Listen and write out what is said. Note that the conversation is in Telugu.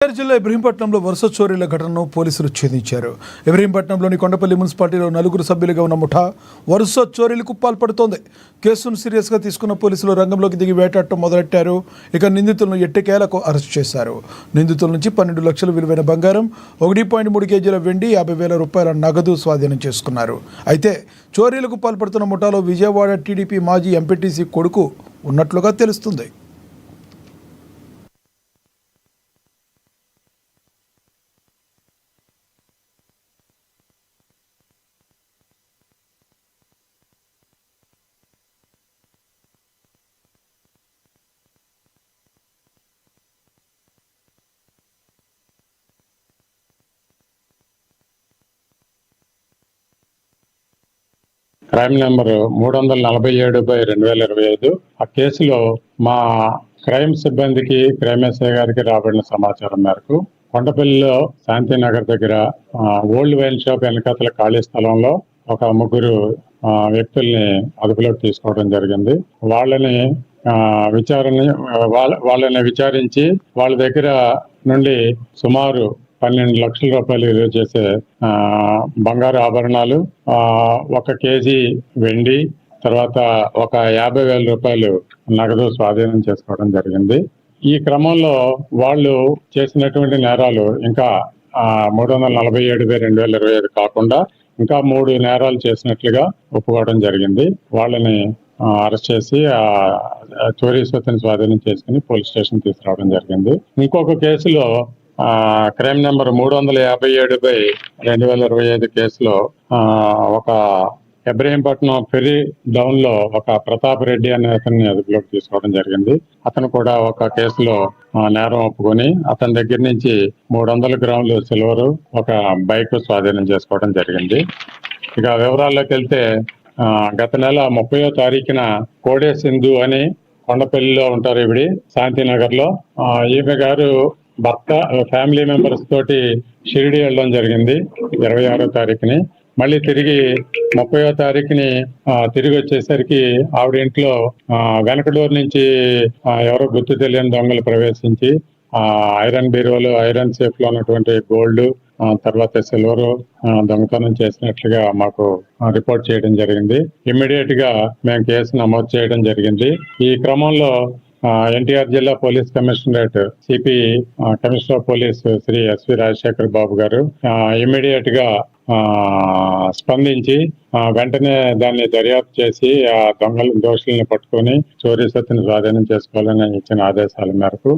జిల్లా ఇబ్రహీంపట్నంలో వరుస చోరీల ఘటనను పోలీసులు ఛేదించారు. ఇబ్రహీంపట్నంలోని కొండపల్లి మున్సిపాలిటీలో 4 సభ్యులుగా ఉన్న ముఠా వరుస చోరీలకు పాల్పడుతోంది. కేసును సీరియస్గా తీసుకున్న పోలీసులు రంగంలోకి దిగి వేటాడటం మొదలెట్టారు. ఇక నిందితులను ఎట్టకేలకు అరెస్ట్ చేశారు. నిందితుల నుంచి 12 లక్షల విలువైన బంగారం, 1.3 కేజీల వెండి, 50,000 రూపాయల నగదు స్వాధీనం చేసుకున్నారు. అయితే చోరీలకు పాల్పడుతున్న ముఠాలో విజయవాడ టీడీపీ మాజీ ఎంపీటీసీ కొడుకు ఉన్నట్లుగా తెలుస్తుంది. Crime number 347/2025. ఆ కేసులో మా క్రైమ్ సిబ్బందికి క్రైమ్ ఎస్ఐ గారికి రాబడిన సమాచారం మేరకు కొండపల్లిలో శాంతినగర్ దగ్గర ఓల్డ్ వైన్ షాప్ వెనకాతల ఖాళీ స్థలంలో ఒక 3 వ్యక్తుల్ని అదుపులోకి తీసుకోవడం జరిగింది. వాళ్ళని విచారించి వాళ్ళ దగ్గర నుండి సుమారు 12 లక్షల రూపాయలు విలువ చేసే బంగారు ఆభరణాలు, 1 కేజీ వెండి, తర్వాత 50,000 రూపాయలు నగదు స్వాధీనం చేసుకోవడం జరిగింది. ఈ క్రమంలో వాళ్ళు చేసినటువంటి నేరాలు ఇంకా 347/2025 కాకుండా ఇంకా 3 నేరాలు చేసినట్లుగా ఒప్పుకోవడం జరిగింది. వాళ్ళని అరెస్ట్ చేసి చోరీ సొత్తుని స్వాధీనం చేసుకుని పోలీస్ స్టేషన్ తీసుకురావడం జరిగింది. ఇంకొక కేసులో క్రైమ్ నెంబర్ 357/2025 కేసులో ఒక ఇబ్రహీంపట్నం ఫెరీ డౌన్ లో ఒక ప్రతాప్ రెడ్డి అనే అతన్ని అదుపులోకి తీసుకోవడం జరిగింది. అతను కూడా ఒక కేసులో నేరం ఒప్పుకొని అతని దగ్గర నుంచి 300 గ్రాములు సిల్వర్, ఒక బైక్ స్వాధీనం చేసుకోవడం జరిగింది. ఇక వివరాల్లోకి వెళ్తే గత నెల 30వ తారీఖున కోడే సింధు అని కొండపల్లిలో ఉంటారు ఈవిడి, శాంతినగర్ లో. ఈమె గారు భర్త ఫ్యామిలీ మెంబర్స్ తోటి షిరిడి వెళ్ళడం జరిగింది 26వ తారీఖుని. మళ్ళీ తిరిగి 30వ తారీఖుని తిరిగి వచ్చేసరికి ఆవిడ ఇంట్లో వెనక డోర్ నుంచి ఎవరో గుర్తు తెలియని దొంగలు ప్రవేశించి ఐరన్ బీరువాలు, ఐరన్ సేఫ్ లో ఉన్నటువంటి గోల్డ్, తర్వాత సిల్వర్ దొంగతనం చేసినట్లుగా మాకు రిపోర్ట్ చేయడం జరిగింది. ఇమ్మీడియట్ గా మేము కేసు నమోదు చేయడం జరిగింది. ఈ క్రమంలో ఎన్టీఆర్ జిల్లా police commissionerate CP commissioner of police Shri S V Rajasekhar Babu గారు ఇమ్మీడియట్ గా స్పందించి వెంటనే దాన్ని దర్యాప్తు చేసి ఆ దొంగల దోషులను పట్టుకొని చోరీ సొత్తుని స్వాధీనం చేసుకోవాలని ఇచ్చిన ఆదేశాల మేరకు